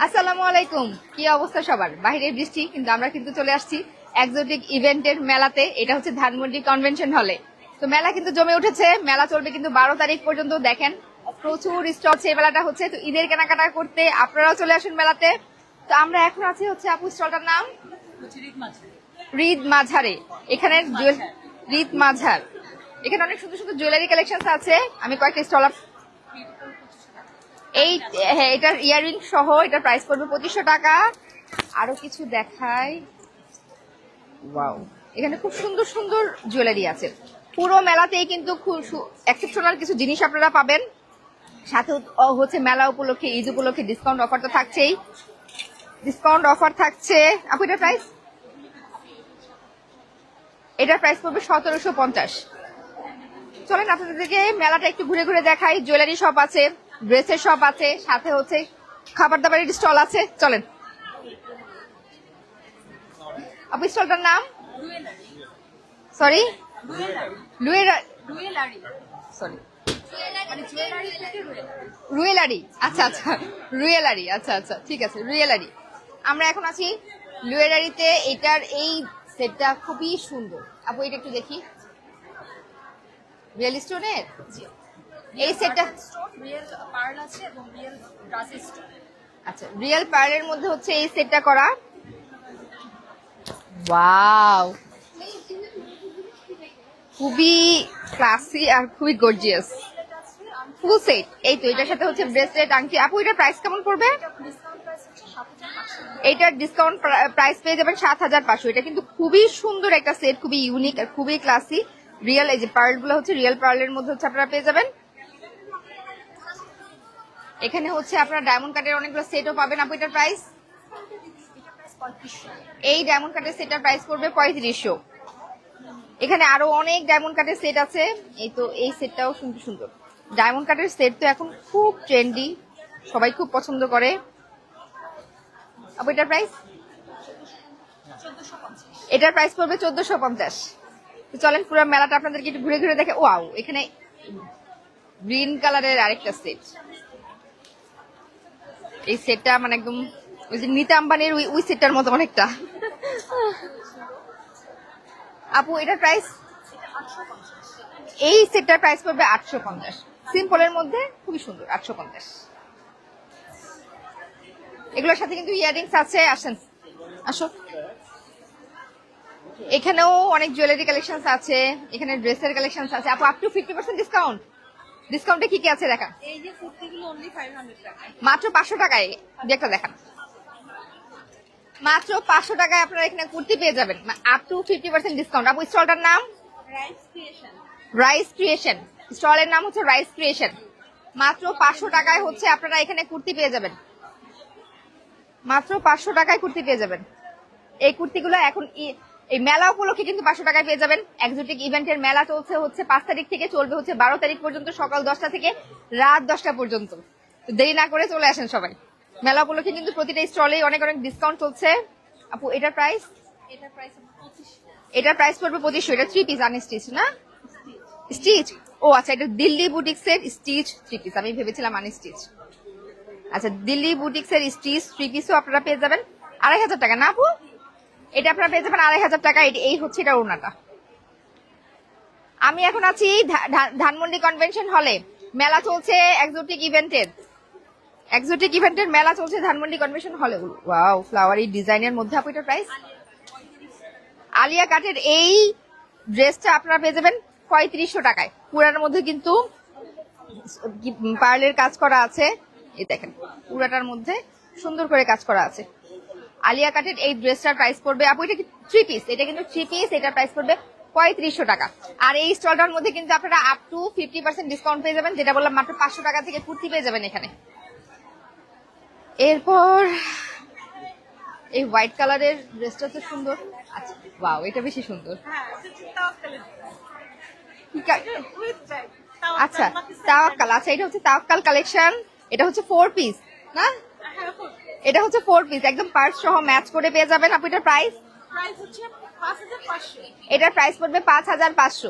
আসসালামু আলাইকুম। কি অবস্থা সবার? বাইরে বৃষ্টি, কিন্তু আমরা কিন্তু চলে আসছি এক্সোটিক ইভেন্টের মেলাতে। এটা হচ্ছে ধানমন্ডি কনভেনশন হলে। তো মেলা কিন্তু জমে উঠেছে। মেলা চলবে কিন্তু 12 তারিখ পর্যন্ত। দেখেন প্রচুর স্টল। এই মেলাটা হচ্ছে, তো ঈদের কেনাকাটা করতে আপনারাও চলে আসুন মেলাতে। তো আমরা এখন আছি হচ্ছে আপু স্টলটার নাম রিদ মাঝারে। এখানে রিদ মাঝার, এখানে অনেক সুন্দর সুন্দর জুয়েলারি কালেকশন আছে। আমি কয়েকটা স্টল এই হ্যাঁ, এটার ইয়াররিং সহ এটার প্রাইস পড়বে 2500 টাকা। আরো কিছু দেখাই। ওয়াও, এখানে খুব সুন্দর সুন্দর জুয়েলারি আছে। পুরো মেলাতেই কিন্তু খুব এক্সেপশনাল কিছু জিনিস আপনারা পাবেন। সাথে হচ্ছে মেলা উপলক্ষে, ঈদ উপলক্ষে ডিসকাউন্ট অফার তো থাকছেই। ডিসকাউন্ট অফার থাকছে। আপু এটার প্রাইস পড়বে 1750। চলেন আপনাদেরকে মেলাটা একটু ঘুরে ঘুরে দেখাই। জুয়েলারি শপ আছে, ড্রেসের শপ আছে, সাথে হচ্ছে খাবার দাবারের স্টল আছে। চলেন। আপু স্টলটার নাম সরি সরি রুয়েলারি। আচ্ছা আচ্ছা, রুয়েলারি। আচ্ছা আচ্ছা, ঠিক আছে, রুয়েলারি। আমরা এখন আছি রুয়েলারিতে। এটার এই সেটটা খুবই সুন্দর। আপু এটা একটু দেখি। রিয়েল স্টোনের এই সেটটা, রিয়েল পার্ল আছে এবং রিয়েল ব্রাসেস। আচ্ছা, রিয়েল পার্লের মধ্যে হচ্ছে এই সেটটা করা। ওয়াও, খুবই ক্লাসি আর খুবই গর্জিয়াস। Full set. এই তো এটার সাথে হচ্ছে ব্রেসলেট, আংটি। আপু এটার প্রাইস কেমন পড়বে? এইটার ডিসকাউন্ট প্রাইস পেয়ে যাবেন 7500। এটা কিন্তু খুবই সুন্দর একটা সেট, খুবই ইউনিক আর খুবই ক্লাসি। রিয়েল, এই যে পার্ল গুলো হচ্ছে রিয়েল পার্লের মধ্যে হচ্ছে আপনারা পেয়ে যাবেন। এখানে হচ্ছে আপনারা ডায়মন্ড কাটের অনেকগুলো সেটও পাবেন। আপু এটার প্রাইস, এই ডায়মন্ড কাটের সেটটার প্রাইস পড়বে 3500। এখানে আরো অনেক ডায়মন্ড কাটের সেট আছে। এই তো এই সেটটাও সুন্দর সুন্দর। ডায়মন্ড কাটের সেট তো এখন খুব ট্রেন্ডি, সবাই খুব পছন্দ করে। আপু এটার প্রাইস, এটার প্রাইস পড়বে 1450। চলেন পুরো মেলাটা আপনাদেরকে একটু ঘুরে ঘুরে দেখে। ওয়াও, এখানে গ্রিন কালারের আরেকটা সেট। এই সেটটা মানে একদম ওই যে নিতা আম্বানির ওই সেটটার মতো অনেকটা। আপু এটার প্রাইস, এই সেটটার প্রাইস পড়বে 850। সিম্পলের মধ্যে খুবই সুন্দর, 850। এগুলোর সাথে কিন্তু ইয়ারিংস আছে। আসেন, আসো। এখানেও অনেক জুয়েলারি কালেকশন আছে, এখানে ড্রেসের কালেকশন আছে। আপু আপ টু 50% ডিসকাউন্ট। ডিসকাউন্টে কি কি আছে দেখান। এই যে কুর্তিগুলো অনলি 500 টাকা, মাত্র 500 টাকায়। একটা দেখান। মাত্র 500 টাকায় আপনারা এখানে কুর্তি পেয়ে যাবেন, আপ টু 50% ডিসকাউন্ট। আপু স্টলটার নাম রাইস ক্রিয়েশন। Rice creation. স্টলের নাম হচ্ছে রাইস ক্রিয়েশন। মাত্র 500 টাকায় হচ্ছে আপনারা এখানে কুর্তি পেয়ে যাবেন। মাত্র 500 টাকায় কুর্তি পেয়ে যাবেন। এই কুর্তিগুলো এখন এই মেলা উপলক্ষে কিন্তু 500 টাকায় পেয়ে যাবেন। এক্সোটিক ইভেন্টের মেলা চলছে হচ্ছে 5 তারিখ থেকে, চলবে হচ্ছে 12 তারিখ পর্যন্ত, সকাল 10টা থেকে রাত 10টা পর্যন্ত। তো দেরি না করে চলে আসেন সবাই। মেলা উপলক্ষে কিন্তু প্রতিটা স্টলে অনেক অনেক ডিসকাউন্ট চলছে। আপু এটার প্রাইস, এটার প্রাইস 2500। এটার প্রাইস পড়বে 2500। এটা 3 পিস আনস্টিচ না স্টিচ? ও আচ্ছা, এটা দিল্লি বুটিক্সের স্টিচ 3 পিস। আমি ভেবেছিলাম আনস্টিচ। আচ্ছা, দিল্লি বুটিক্সের স্টিচ 3 পিসও আপনারা পেয়ে যাবেন 2500 টাকা না আপু? এটা আপনারা পেয়ে যাবেন 2500 টাকা। এই হচ্ছে এটা ওড়নাটা। আমি এখন আছি ধানমন্ডি কনভেনশন হলে। মেলা চলছে এক্সোটিক ইভেন্টের মেলা চলছে ধানমন্ডি কনভেনশন হলে। ওয়াও, ফ্লাওয়ারি ডিজাইনের মধ্যে। আপু এটার প্রাইস, আলিয়া কাটের এই ড্রেসটা আপনারা পেয়ে যাবেন 3500 টাকায়। পুরার মধ্যে কিন্তু পার্লের কাজ করা আছে। এই দেখেন, পুরাটার মধ্যে সুন্দর করে কাজ করা আছে। আলিয়া কাটের এই ড্রেসটার প্রাইস পড়বে, আপু এটা কি 3 পিস? এটা কিন্তু 3 পিস। এটার প্রাইস পড়বে 3500 টাকা। আর এই স্টলটার মধ্যে কিন্তু আপনারা আপ টু 50% ডিসকাউন্ট পেয়ে যাবেন। যেটা বললাম, মাত্র 500 টাকা থেকে কুর্তি পেয়ে যাবেন এখানে। এরপর এই হোয়াইট কালারের ড্রেসটা তো সুন্দর। আচ্ছা, ওয়াও, এটা বেশি সুন্দর। আচ্ছা, তাওয়াক্কাল। আচ্ছা, এটা হচ্ছে তাওয়াক্কাল কালেকশন। এটা হচ্ছে 4 পিস না? এটা হচ্ছে 4 পিস, একদম পার্স সহ ম্যাচ করে পেয়ে যাবেন। আপু এটার প্রাইস, এটার প্রাইস পড়বে 5500।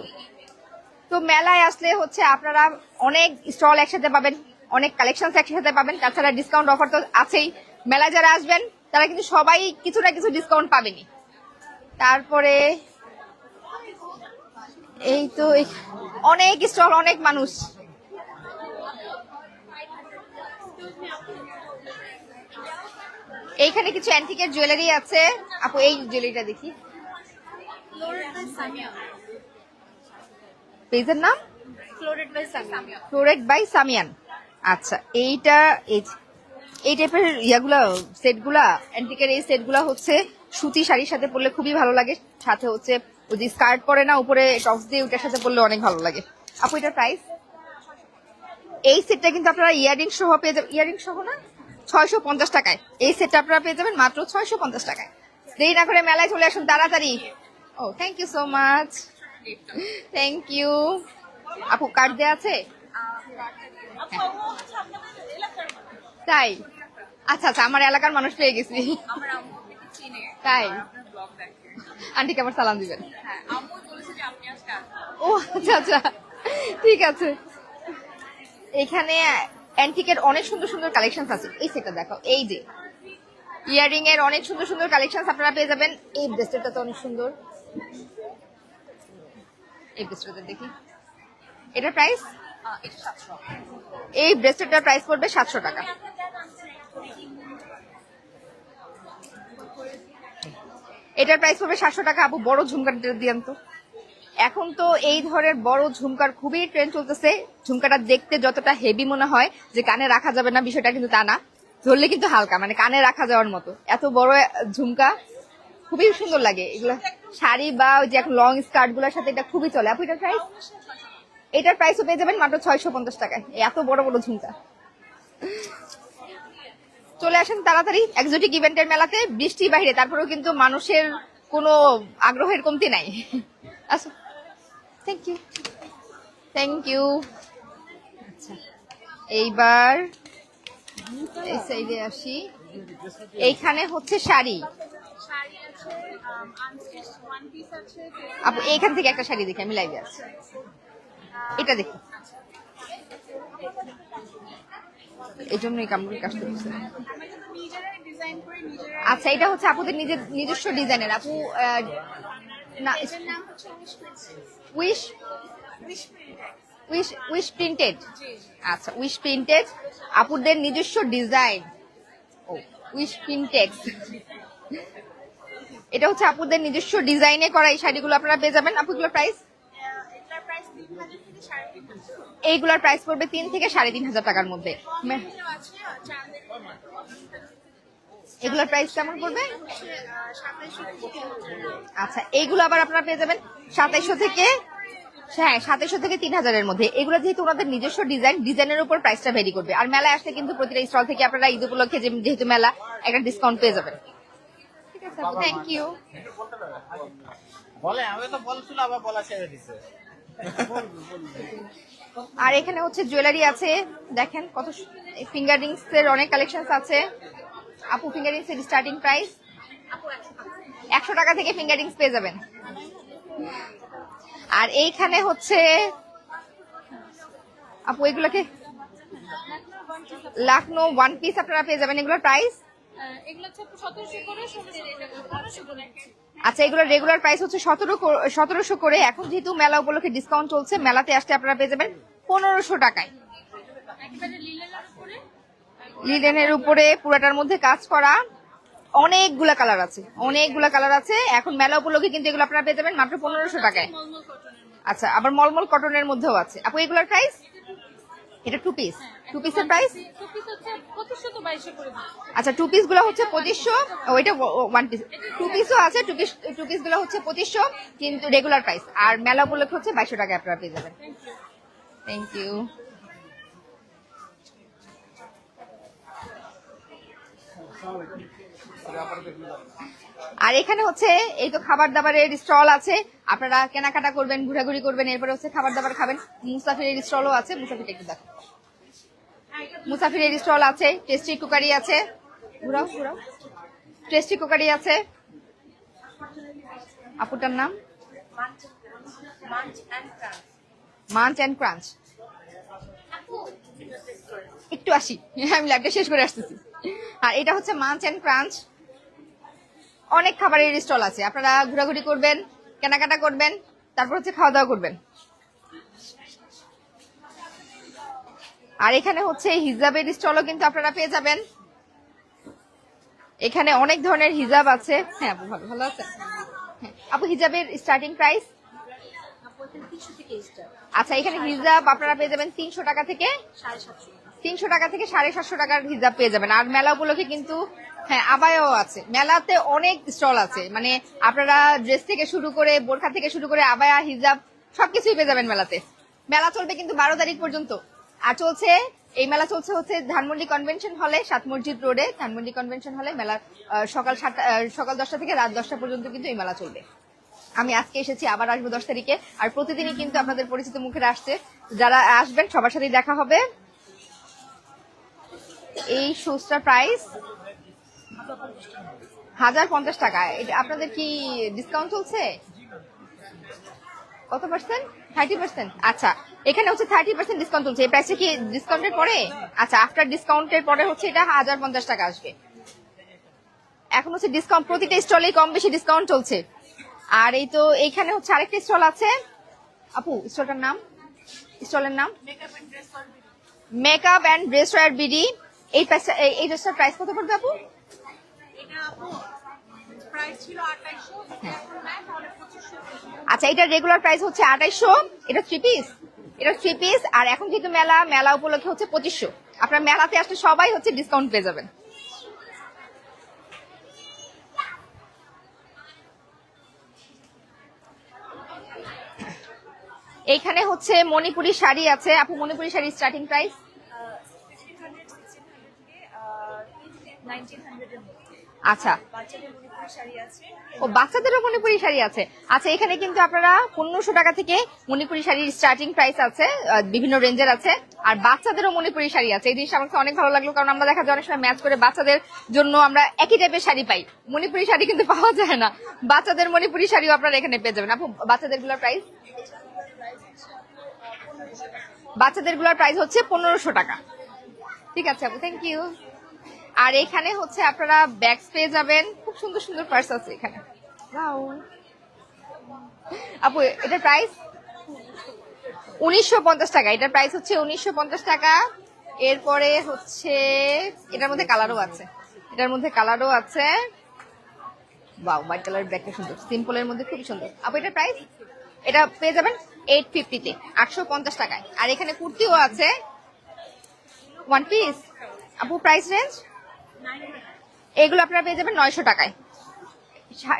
তো মেলায় আসলে হচ্ছে আপনারা অনেক স্টল একসাথে পাবেন, অনেক কালেকশন একসাথে পাবেন। তাছাড়া ডিসকাউন্ট অফার তো আছেই। মেলায় যারা আসবেন তারা কিন্তু সবাই কিছু না কিছু ডিসকাউন্ট পাবেনি। তারপরে এই তো অনেক স্টল, অনেক মানুষ। এইখানে কিছু অ্যান্টিকের জুয়েলারি আছে। আপু এই জুয়েলারিটা দেখি, পেজের নাম ফ্লোরেট বাই সামিয়ান। আচ্ছা এইটা এই টাইপের ইয়াগুলা সেটগুলা, অ্যান্টিকের এই সেটগুলা হচ্ছে সুতি শাড়ির সাথে পরলে খুবই ভালো লাগে। সাথে হচ্ছে ওই যে স্কার্ট পরে না উপরে টপস দিয়ে, ওটার সাথে পরলে অনেক ভালো লাগে। আপু এটার প্রাইস, এই সেটটা কিন্তু আপনারা ইয়ারিং সহ পেয়ে যাবেন, ইয়ারিং সহ না 650 টাকায় এই সেটটা আপনারা পেয়ে যাবেন মাত্র 650 টাকায়। দেরি না করে মেলায় চলে আসুন তাড়াতাড়ি। ও thank you so much, thank you. আপু কার্ড দেওয়া আছে? তাই? আচ্ছা আচ্ছা, আমার এলাকার মানুষ পেয়ে গেছি। তাই? আন্টিকে আমার সালাম দিবেন। ও আচ্ছা আচ্ছা, ঠিক আছে। এখানে অ্যান্টিকের অনেক সুন্দর সুন্দর কালেকশন আছে। এই সেটটা দেখো, এই যে ইয়ারিং এর অনেক সুন্দর সুন্দর কালেকশন আপনারা পেয়ে যাবেন। এই ব্রেসলেটটা তো অনেক সুন্দর, এই ব্রেসলেটটা দেখি, এটার প্রাইস, এই ব্রেসলেটটার প্রাইস পড়বে 700 টাকা। এটার প্রাইস পড়বে 700 টাকা। আপু বড় ঝুমকাটা দিয়েন তো। এখন তো এই ধরনের বড় ঝুমকার খুবই ট্রেন্ড চলতেছে। ঝুমকাটা দেখতে যতটা হেভি মনে হয় যে কানে রাখা যাবে না, বিষয়টা কিন্তু তা না। ধরলে কিন্তু হালকা, মানে কানে রাখা যাওয়ার মতো এত বড় ঝুমকা, খুবই সুন্দর লাগে। এগুলো শাড়ি বা ওই যে এখন লং স্কার্ট গুলোর সাথে এটা খুবই চলে। আপু এটার প্রাইস, এটার প্রাইসও পেয়ে যাবেন মাত্র 650 টাকায়। এত বড় বড় ঝুমকা। চলে আসেন তাড়াতাড়ি এক্সোটিক ইভেন্টের মেলাতে। বৃষ্টি বাইরে, তারপরেও কিন্তু মানুষের কোনো আগ্রহের কমতি নাই। আচ্ছা থ্যাংক ইউ, থ্যাংক ইউ। আচ্ছা এইবার এই সাইডে আসি। এইখানে হচ্ছে শাড়ি। আপু এইখান থেকে একটা শাড়ি দেখি, আমি লাইভে আছি, এটা দেখি। এই জন্যই কামড় কাজটা করছে। আচ্ছা এটা হচ্ছে আপুদের নিজস্ব ডিজাইনের। আপু না, উইশ উইশ উইশ প্রিন্টেড। আচ্ছা উইশ প্রিন্টেড, আপুদের নিজস্ব ডিজাইন। ও উইশ প্রিন্টেক্স, এটা হচ্ছে আপুদের নিজস্ব ডিজাইনে করা এই শাড়িগুলো আপনারা পেয়ে যাবেন। আপুগুলোর প্রাইস, এইগুলোর প্রাইস পড়বে 3 থেকে 3,500 টাকার মধ্যে। এগুলোর প্রাইস কেমন পড়বে? আচ্ছা এইগুলো আবার আপনারা পেয়ে যাবেন 2700 থেকে, হ্যাঁ 2700 থেকে 3000 এর মধ্যে। এগুলো যেহেতু ওনাদের নিজস্ব ডিজাইন, ডিজাইনের উপর প্রাইসটা ভেরি করবে। আর মেলায় আসলে কিন্তু প্রতিটা স্টল থেকে আপনারা ঈদ উপলক্ষে যেহেতু মেলা, একটা ডিসকাউন্ট পেয়ে যাবেন। ঠিক আছে, থ্যাংক ইউ। বলে আমি তো বলছিল, আবার বলা ছেড়ে দিছে। আর এখানে হচ্ছে জুয়েলারি আছে, দেখেন কত ফিঙ্গার রিংস এর অনেক কালেকশন আছে। আপু ফিঙ্গার রিংস এর স্টার্টিং প্রাইস 100 টাকা থেকে ফিঙ্গার রিংস পেয়ে যাবেন। আর এইখানে হচ্ছে আপু এগুলোকে লাখনো ওয়ান পিস আপনারা পেয়ে যাবেন। এগুলোর প্রাইস, আচ্ছা এগুলোর রেগুলার প্রাইস হচ্ছে 1700 করে। এখন যেহেতু মেলা উপলক্ষে ডিসকাউন্ট চলছে, মেলাতে আসতে আপনারা পেয়ে যাবেন 1500 টাকায়। লিলেনের উপরে পুরাটার মধ্যে কাজ করা, অনেকগুলা কালার আছে, অনেকগুলা কালার আছে। এখন মেলা উপলক্ষে কিন্তু এগুলো আপনারা পেয়ে যাবেন মাত্র 1500 টাকায়। আচ্ছা আবার মলমল কটনের মধ্যেও আছে। আপু এগুলোর প্রাইস, এটা টু পিস, টু পিসের প্রাইস, আচ্ছা টু পিস গুলো হচ্ছে 2500, ওইটা ওয়ান পিস। টু পিসও আছে, টু পিস গুলো হচ্ছে 2500 কিন্তু রেগুলার প্রাইস। আর মেলা উপলক্ষে হচ্ছে 2200 টাকায় আপনারা পেয়ে যাবেন। Thank you. আর এখানে হচ্ছে এই তো খাবার দাবারের স্টল আছে, আপনারা কেনাকাটা করবেন, ঘোরাঘুরি করবেন, এরপরে হচ্ছে খাবার দাবার খাবেন। মুসাফিরের স্টলও আছে, মুসাফির একটু দেখো, মুসাফিরের স্টল আছে। টেস্টি কুকারি আছে, ঘুরাও ঘুরাও, টেস্টি কুকারি আছে। আপুটার নাম মাঞ্চ অ্যান্ড ক্রাঞ্চ। একটু আসি, আমি লাইভটা শেষ করে আসতেছি। আর এটা হচ্ছে মাঞ্চ এন্ড ক্রাঞ্চ, অনেক খাবারের স্টল আছে, আপনারা ঘোরাঘুরি করবেন, কেনাকাটা করবেন, তারপর হচ্ছে খাওয়া দাওয়া করবেন। আর এখানে হচ্ছে হিজাবের স্টলও কিন্তু আপনারা পেয়ে যাবেন। এখানে অনেক ধরনের হিজাব আছে। হ্যাঁ আপু, ভালো ভালো আছে। হ্যাঁ আপু, হিজাবের স্টার্টিং প্রাইস? আপনার 300 থেকে স্টার্ট, আচ্ছা, এখানে হিজাব আপনারা পেয়ে যাবেন 300 টাকা থেকে 750 300 টাকা থেকে 750 টাকার হিজাব পেয়ে যাবেন। আর মেলা উপলক্ষে কিন্তু হ্যাঁ আবায়াও আছে, মেলাতে অনেক স্টল আছে, মানে আপনারা ড্রেস থেকে শুরু করে, বোরখা থেকে শুরু করে আবায়া, হিজাব সবকিছুই পেয়ে যাবেন মেলাতে। মেলা চলবে কিন্তু 12 তারিখ পর্যন্ত। আর চলছে, এই মেলা চলছে হচ্ছে ধানমন্ডি কনভেনশন হলে, 7 মসজিদ রোডে ধানমন্ডি কনভেনশন হলে। মেলা সকাল 10টা থেকে রাত 10টা পর্যন্ত কিন্তু এই মেলা চলবে। আমি আজকে এসেছি, আবার আসবো 10 তারিখে। আর প্রতিদিনই কিন্তু আপনাদের পরিচিত মুখের আসছে, যারা আসবেন সবার সাথেই দেখা হবে। এই শুজটার প্রাইস 1050 টাকা। এটা আপনাদের কি ডিসকাউন্ট চলছে? কত পার্সেন্ট? 30%। আচ্ছা, এখানে হচ্ছে 30% ডিসকাউন্ট চলছে। এই প্রাইসটা কি ডিসকাউন্টের পরে? আচ্ছা, আফটার ডিসকাউন্টের পরে হচ্ছে এটা 1050 টাকা আসবে। এখন হচ্ছে ডিসকাউন্ট, প্রতিটা স্টলে কম বেশি ডিসকাউন্ট চলছে। আর এই তো এইখানে হচ্ছে আরেকটা স্টল আছে। আপু, স্টলটার নাম, স্টলের নাম makeup and dress wear BD. এই ড্রেসটার প্রাইস কত পড়বে আপু? এটা আপু প্রাইস ছিল 2800, এখন নাই তাহলে 2500। আচ্ছা, এটা রেগুলার প্রাইস হচ্ছে 2800। এটা 3 পিস, এটা 3 পিস। আর এখন যেহেতু মেলা উপলক্ষে হচ্ছে 2500। আপনার মেলাতে আসলে সবাই হচ্ছে ডিসকাউন্ট পেয়ে যাবেন। এইখানে হচ্ছে মণিপুরি শাড়ি আছে। আপু, মণিপুরি শাড়ি স্টার্টিং প্রাইস? 1500, 1600 থেকে 1900 এর মধ্যে। আচ্ছা, বাচ্চাদের মণিপুরি শাড়ি আছে। ও বাচ্চাদেরও মণিপুরি শাড়ি আছে। আচ্ছা, এখানে কিন্তু আপনারা 1500 টাকা থেকে মণিপুরি শাড়ির স্টার্টিং প্রাইস আছে, বিভিন্ন রেঞ্জের আছে। আর বাচ্চাদেরও মণিপুরি শাড়ি আছে। এই জিনিসটা আমাকে অনেক ভালো লাগলো, কারণ আমরা দেখা যায় অনেক সময় ম্যাচ করে বাচ্চাদের জন্য আমরা একই টাইপের শাড়ি পাই, মণিপুরি শাড়ি কিন্তু পাওয়া যায় না। বাচ্চাদের মণিপুরি শাড়িও আপনারা এখানে পেয়ে যাবেন। আপু, বাচ্চাদের গুলোর প্রাইস? বাচ্চাদের গুলোর প্রাইস হচ্ছে 1500 টাকা। ঠিক আছে আপু, থ্যাংক ইউ। আর এখানে হচ্ছে আপনারা ব্যাগস পেয়ে যাবেন, খুব সুন্দর সুন্দর পার্স আছে এখানে। Wow! আপু, এটার প্রাইস 1950 টাকা। এটার প্রাইস হচ্ছে 1950 টাকা। এরপরে হচ্ছে এটার মধ্যে কালারও আছে, এটার মধ্যে কালারও আছে। ওয়াও, হোয়াইট কালারের ব্যাগটা সুন্দর, সিম্পলের মধ্যে খুবই সুন্দর। আপু, এটার প্রাইস? এটা পেয়ে যাবেন 850-তে, 850 টাকায়। আর এখানে কুর্তিও আছে 1 পিস। আপু, প্রাইস রেঞ্জ? এগুলো আপনারা পেয়ে যাবেন 900 টাকায়।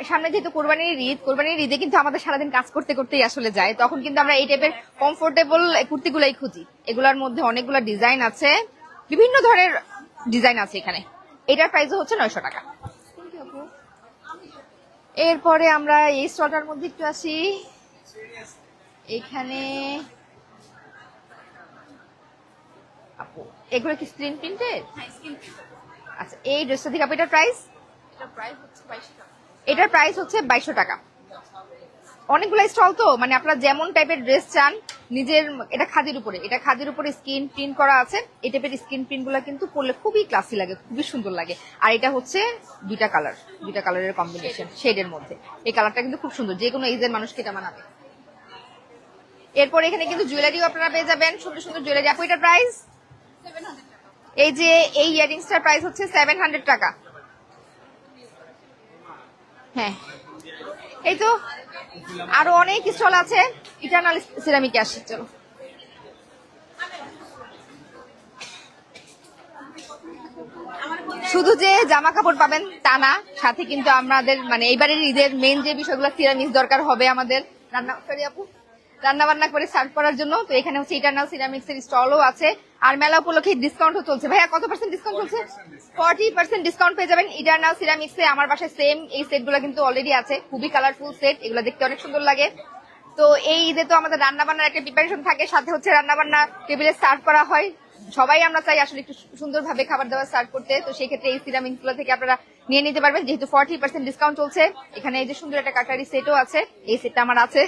সামনে যেহেতু কোরবানির ঈদে কিন্তু আমাদের সারাদিন কাজ করতে করতেই আসলে যায়, তখন কিন্তু আমরা এই টাইপের কমফোর্টেবল কুর্তিগুলাই খুঁজি। এগুলোর মধ্যে অনেকগুলো ডিজাইন আছে, বিভিন্ন ধরনের ডিজাইন আছে এখানে। এটার প্রাইসও হচ্ছে 900 টাকা। এরপরে আমরা এই স্টলটার মধ্যে একটু আসি। এখানে আপু, এগুলো কি স্ক্রিন প্রিন্টেড? হ্যাঁ, স্কিন। আচ্ছা, এই ড্রেসটা থেকে আপু, এটার প্রাইস? এটা প্রাইস হচ্ছে 2200 টাকা। এটার প্রাইস হচ্ছে 2200 টাকা। অনেকগুলো স্টল তো, মানে আপনারা যেমন টাইপের ড্রেস চান নিজের, এটা খাদির উপরে, এটা খাদির উপরে স্ক্রিন প্রিন্ট করা আছে। এই টাইপের স্ক্রিন প্রিন্ট গুলো কিন্তু পরলে খুবই ক্লাসি লাগে, খুবই সুন্দর লাগে। আর এটা হচ্ছে দুইটা কালারের কম্বিনেশন, শেডের মধ্যে। এই কালারটা কিন্তু খুব সুন্দর, যে কোনো এজের মানুষকে এটা মানাবে। এরপর এখানে কিন্তু জুয়েলারিও আপনারা পেয়ে যাবেন, সুন্দর সুন্দর জুয়েলারি। আপু, এটার প্রাইস? 700 টাকা। এই যে এই ইয়ারিংসটার প্রাইস হচ্ছে 700 টাকা। হ্যাঁ, এই তো আরো অনেক স্টল আছে। ইটারনাল সিরামিকে আসি, চলো। শুধু যে জামা কাপড় পাবেন তা না, সাথে কিন্তু আমাদের মানে এইবারের ঈদের মেইন যে বিষয়গুলো, সিরামিক্স দরকার হবে আমাদের রান্না বান্না করে সার্ভ করার জন্য। তো এখানে হচ্ছে ইটারনাল সিরামিক্স এর স্টলও আছে। আর মেলা উপলক্ষে ডিসকাউন্টও চলছে। ভাইয়া, কত পার্সেন্ট ডিসকাউন্ট চলছে? 40% ডিসকাউন্ট পেয়ে যাবেন ইটারনাল সিরামিক্সে। আমার বাসায় সেম এই সেটগুলো কিন্তু অলরেডি আছে, খুবই কালারফুল সেট, এগুলো দেখতে অনেক সুন্দর লাগে। তো এই ঈদে তো আমাদের রান্না বান্নার একটা প্রিপারেশন থাকে, সাথে হচ্ছে রান্না বান্না টেবিলে সার্ভ করা হয়। সবাই আমরা চাই আসলে একটু সুন্দরভাবে খাবার দাবার সার্ভ করতে। তো সেই ক্ষেত্রে এই সিরামিক্স গুলো থেকে আপনারা নিয়ে নিতে পারবেন, যেহেতু 40% ডিসকাউন্ট চলছে। এখানে এই যে সুন্দর একটা কাটারি সেটও আছে, এই সেটটা আমার আছে।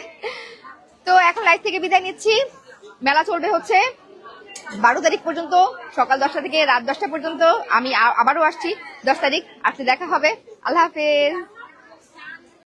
তো এখন লাইভ থেকে বিদায় নিচ্ছি। মেলা চলবে হচ্ছে 12 তারিখ পর্যন্ত সকাল 10টা থেকে রাত 10টা পর্যন্ত আমি আবারও আসছি। 10 তারিখ আসলে দেখা হবে। আল্লাহ হাফেজ।